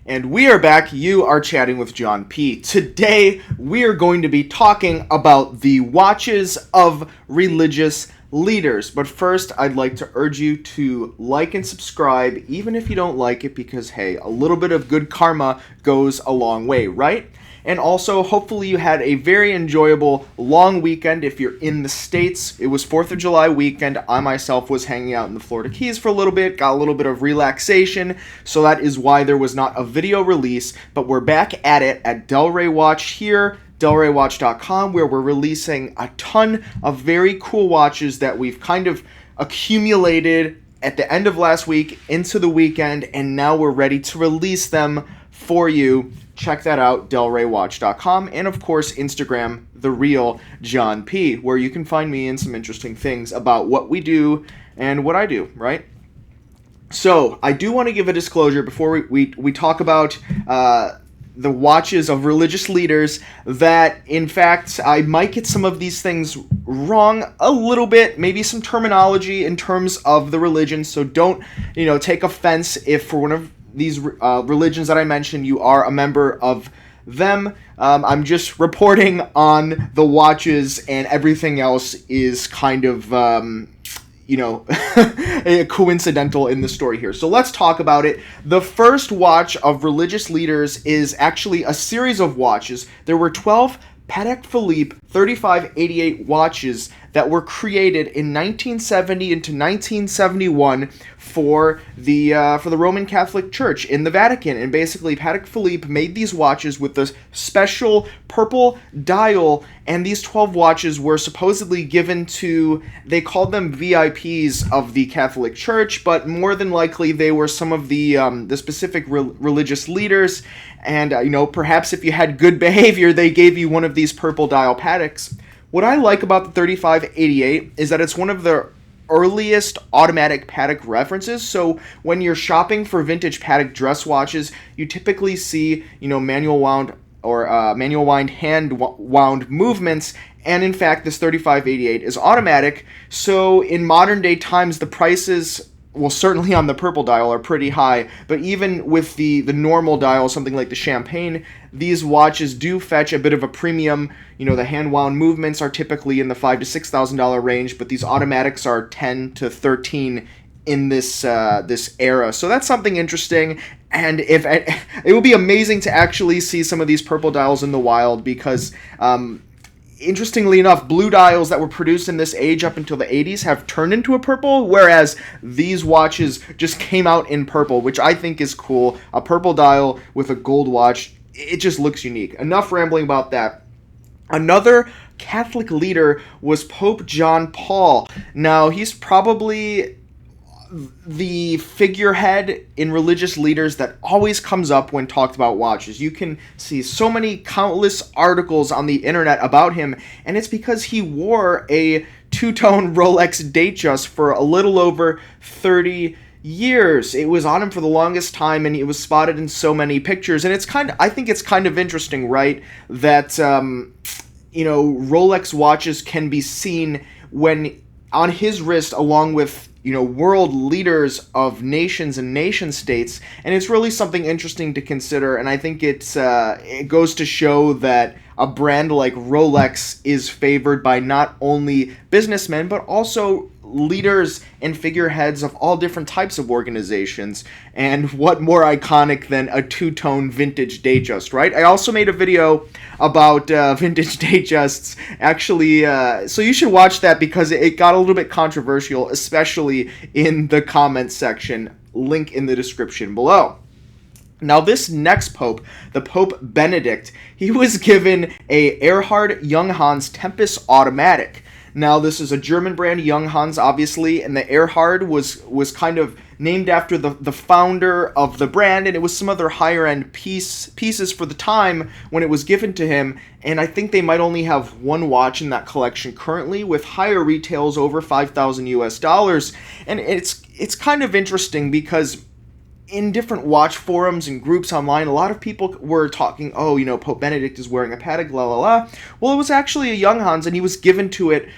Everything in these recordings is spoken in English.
And we are back. You are chatting with John P. Today, we are going to be talking about the watches of religious leaders. But first, I'd like to urge you to like and subscribe, even if you don't like it, because, hey, a little bit of good karma goes a long way, right? And also, hopefully you had a very enjoyable long weekend if you're in the States. It was 4th of July weekend. I myself was hanging out in the Florida Keys for a little bit, got a little bit of relaxation, so that is why there was not a video release. But we're back at it at Delray Watch here, delraywatch.com, where we're releasing a ton of very cool watches that we've kind of accumulated at the end of last week into the weekend, and now we're ready to release them for you. Check that out, delraywatch.com, and of course Instagram, The Real John P, where you can find me and some interesting things about what we do and what I do, right? So, I do want to give a disclosure before we talk about the watches of religious leaders that, in fact, I might get some of these things wrong a little bit, maybe some terminology in terms of the religion, so don't, take offense if for one of these religions that I mentioned, you are a member of them. I'm just reporting on the watches, and everything else is kind of, coincidental in the story here. So let's talk about it. The first watch of religious leaders is actually a series of watches. There were 12 Patek Philippe 3588 watches that were created in 1970 into 1971 for the Roman Catholic Church in the Vatican. And basically, Patek Philippe made these watches with the special purple dial, and these 12 watches were supposedly given to, they called them VIPs of the Catholic Church, but more than likely they were some of the specific religious leaders. And, perhaps if you had good behavior, they gave you one of these purple dial Pateks. What I like about the 3588 is that it's one of the earliest automatic Patek references. So when you're shopping for vintage Patek dress watches, you typically see, manual wound or manual wind hand wound movements. And in fact, this 3588 is automatic. So in modern day times, the prices, well, certainly on the purple dial, are pretty high, but even with the normal dial, something like the Champagne, these watches do fetch a bit of a premium. The hand-wound movements are typically in the $5,000 to $6,000 range, but these automatics are 10 to 13 in this era. So that's something interesting, and it would be amazing to actually see some of these purple dials in the wild, because interestingly enough, blue dials that were produced in this age up until the 80s have turned into a purple, whereas these watches just came out in purple, which I think is cool. A purple dial with a gold watch, it just looks unique. Enough rambling about that. Another Catholic leader was Pope John Paul. Now, he's probably the figurehead in religious leaders that always comes up when talked about watches. You can see so many countless articles on the internet about him, and it's because he wore a two-tone Rolex Datejust for a little over 30 years. It was on him for the longest time, and it was spotted in so many pictures. And I think it's kind of interesting, right, that Rolex watches can be seen when on his wrist, along with world leaders of nations and nation states, and it's really something interesting to consider. And I think it goes to show that a brand like Rolex is favored by not only businessmen but also leaders and figureheads of all different types of organizations. And what more iconic than a two-tone vintage Datejust, right? I also made a video about vintage Datejusts, actually, so you should watch that because it got a little bit controversial, especially in the comments section. Link in the description below. Now, this next pope, the Pope Benedict, he was given a Erhard Junghans Tempest Automatic. Now, this is a German brand, Junghans, obviously, and the Erhard was kind of named after the founder of the brand, and it was some of their higher-end pieces for the time when it was given to him, and I think they might only have one watch in that collection currently, with higher retails over $5,000 US, and it's kind of interesting because in different watch forums and groups online, a lot of people were talking, Pope Benedict is wearing a Patek, la la la. Well, it was actually a Junghans, and he was given the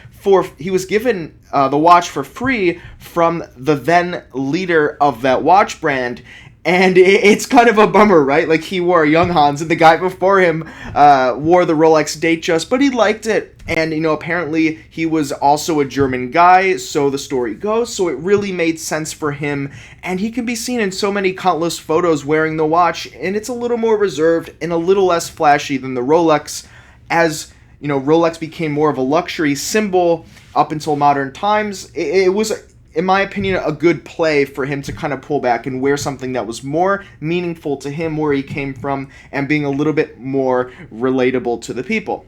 watch for free from the then leader of that watch brand. And it's kind of a bummer, right? Like, he wore Junghans, and the guy before him wore the Rolex Datejust, but he liked it. And, apparently he was also a German guy, so the story goes. So it really made sense for him. And he can be seen in so many countless photos wearing the watch, and it's a little more reserved and a little less flashy than the Rolex, as, Rolex became more of a luxury symbol up until modern times. It was, in my opinion, a good play for him to kind of pull back and wear something that was more meaningful to him, where he came from, and being a little bit more relatable to the people.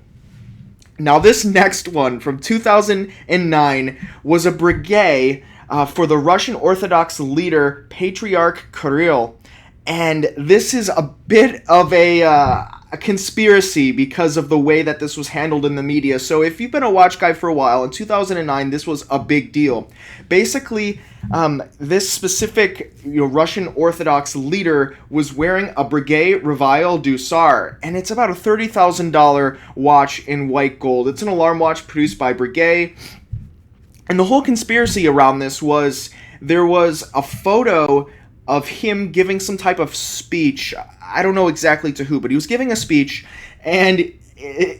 Now, this next one from 2009 was a breguet for the Russian Orthodox leader Patriarch Kirill. And this is a bit of a conspiracy because of the way that this was handled in the media. So if you've been a watch guy for a while, in 2009, this was a big deal. Basically, this specific Russian Orthodox leader was wearing a Breguet Reveil du Tsar, and it's about a $30,000 watch in white gold. It's an alarm watch produced by Breguet. And the whole conspiracy around this was there was a photo of him giving some type of speech. I don't know exactly to who, but he was giving a speech, and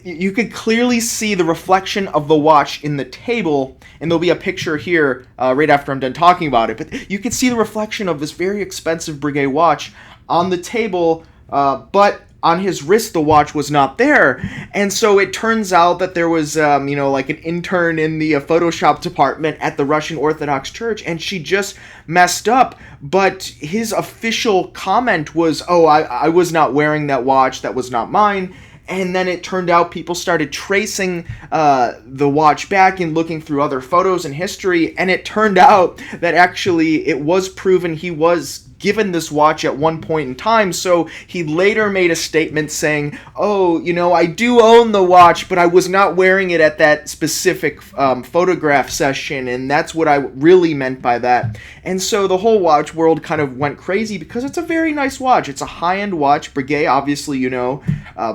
you could clearly see the reflection of the watch in the table, and there'll be a picture here right after I'm done talking about it, but you could see the reflection of this very expensive Breguet watch on the table, but on his wrist the watch was not there. And so it turns out that there was like an intern in the Photoshop department at the Russian Orthodox Church, and she just messed up. But his official comment was, I was not wearing that watch, that was not mine. And then it turned out people started tracing the watch back and looking through other photos and history, and it turned out that actually it was proven he was given this watch at one point in time. So he later made a statement saying, I do own the watch, but I was not wearing it at that specific photograph session, and that's what I really meant by that. And so the whole watch world kind of went crazy because it's a very nice watch. It's a high-end watch. Breguet, obviously,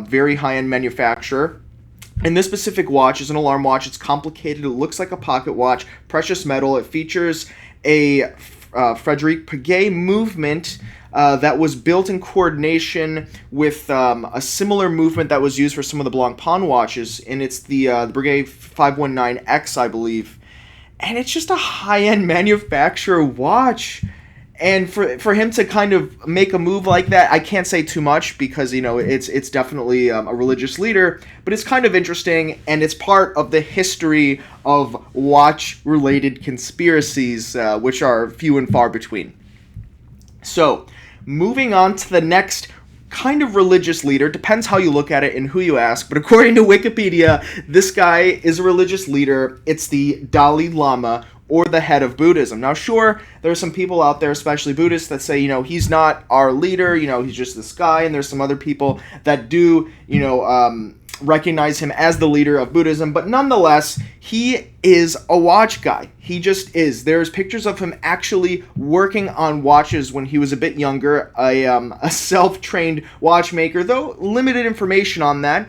very high-end manufacturer. And this specific watch is an alarm watch. It's complicated. It looks like a pocket watch, precious metal. It features a Frederic Breguet movement that was built in coordination with a similar movement that was used for some of the Blancpain watches, and it's the Breguet 519X, I believe. And it's just a high-end manufacturer watch. And for him to kind of make a move like that, I can't say too much because, it's definitely a religious leader, but it's kind of interesting, and it's part of the history of watch-related conspiracies, which are few and far between. So, moving on to the next kind of religious leader, depends how you look at it and who you ask, but according to Wikipedia, this guy is a religious leader. It's the Dalai Lama, or the head of Buddhism. Now, sure, there are some people out there, especially Buddhists, that say, he's not our leader, he's just this guy, and there's some other people that do, recognize him as the leader of Buddhism, but nonetheless, he is a watch guy. He just is. There's pictures of him actually working on watches when he was a bit younger, a self-trained watchmaker, though limited information on that.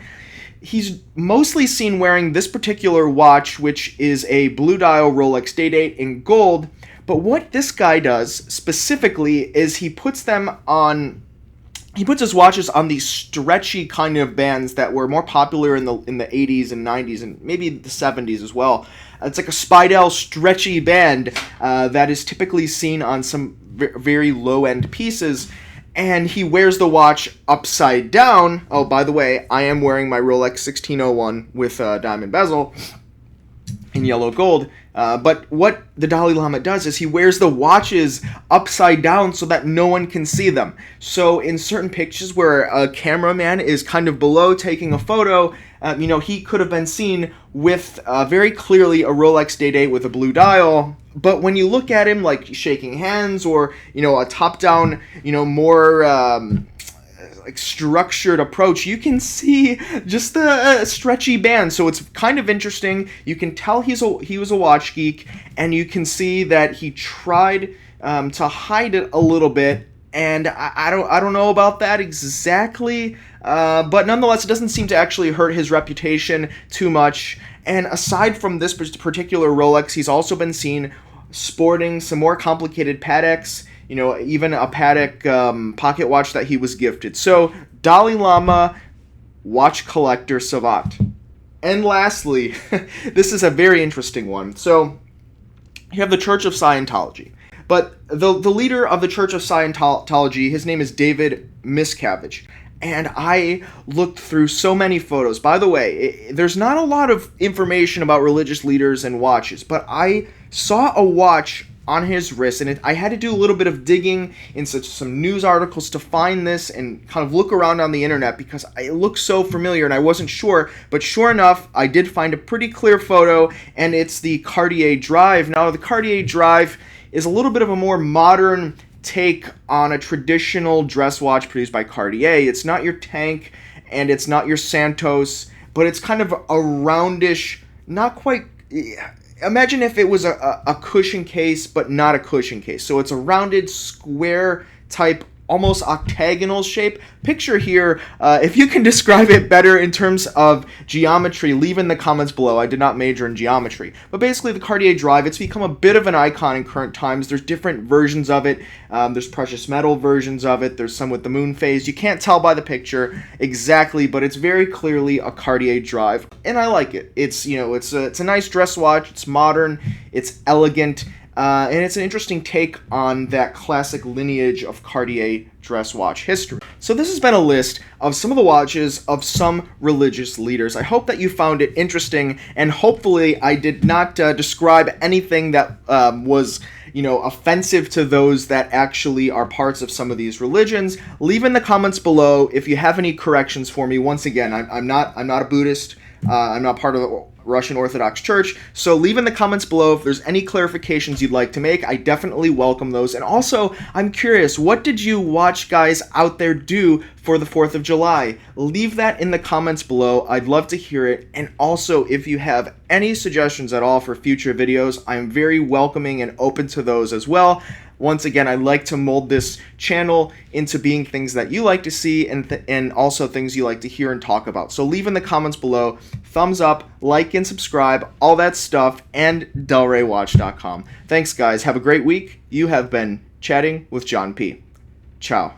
He's mostly seen wearing this particular watch, which is a blue dial Rolex Day-Date in gold. But what this guy does specifically is he puts his watches on these stretchy kind of bands that were more popular in the 80s and 90s and maybe the 70s as well. It's like a Speidel stretchy band that is typically seen on some very low-end pieces. And he wears the watch upside down. Oh, by the way, I am wearing my Rolex 1601 with a diamond bezel in yellow gold. But what the Dalai Lama does is he wears the watches upside down so that no one can see them. So in certain pictures where a cameraman is kind of below taking a photo, he could have been seen with very clearly a Rolex Day-Date with a blue dial. But when you look at him like shaking hands or, a top-down, more like structured approach, you can see just the stretchy band. So it's kind of interesting. You can tell he was a watch geek, and you can see that he tried to hide it a little bit. And I don't know about that exactly, but nonetheless, it doesn't seem to actually hurt his reputation too much. And aside from this particular Rolex, he's also been seen sporting some more complicated Pateks. even a Patek pocket watch that he was gifted. So, Dalai Lama, watch collector savant. And lastly, this is a very interesting one. So, you have the Church of Scientology. But the leader of the Church of Scientology, his name is David Miscavige. And I looked through so many photos. By the way, there's not a lot of information about religious leaders and watches, but I saw a watch on his wrist, and I had to do a little bit of digging in some news articles to find this and kind of look around on the internet because it looked so familiar and I wasn't sure. But sure enough, I did find a pretty clear photo, and it's the Cartier Drive. Now, the Cartier Drive is a little bit of a more modern take on a traditional dress watch produced by Cartier. It's not your Tank and it's not your Santos, but it's kind of a roundish, not quite... Imagine if it was a cushion case, but not a cushion case. So it's a rounded, square type, almost octagonal shape. Picture here, if you can describe it better in terms of geometry, leave in the comments below. I did not major in geometry. But basically, the Cartier Drive, it's become a bit of an icon in current times. There's different versions of it. There's precious metal versions of it. There's some with the moon phase. You can't tell by the picture exactly, but it's very clearly a Cartier Drive. And I like it. It's a nice dress watch. It's modern. It's elegant. And it's an interesting take on that classic lineage of Cartier dress watch history. So this has been a list of some of the watches of some religious leaders. I hope that you found it interesting, and hopefully I did not describe anything that was offensive to those that actually are parts of some of these religions. Leave in the comments below if you have any corrections for me. Once again, I'm not a Buddhist. I'm not part of the Russian Orthodox Church, so leave in the comments below if there's any clarifications you'd like to make. I definitely welcome those. And also, I'm curious, what did you watch guys out there do for the 4th of July? Leave that in the comments below. I'd love to hear it. And also, if you have any suggestions at all for future videos, I'm very welcoming and open to those as well. Once again, I like to mold this channel into being things that you like to see and also things you like to hear and talk about. So leave in the comments below, thumbs up, like and subscribe, all that stuff, and delraywatch.com. Thanks, guys. Have a great week. You have been chatting with John P. Ciao.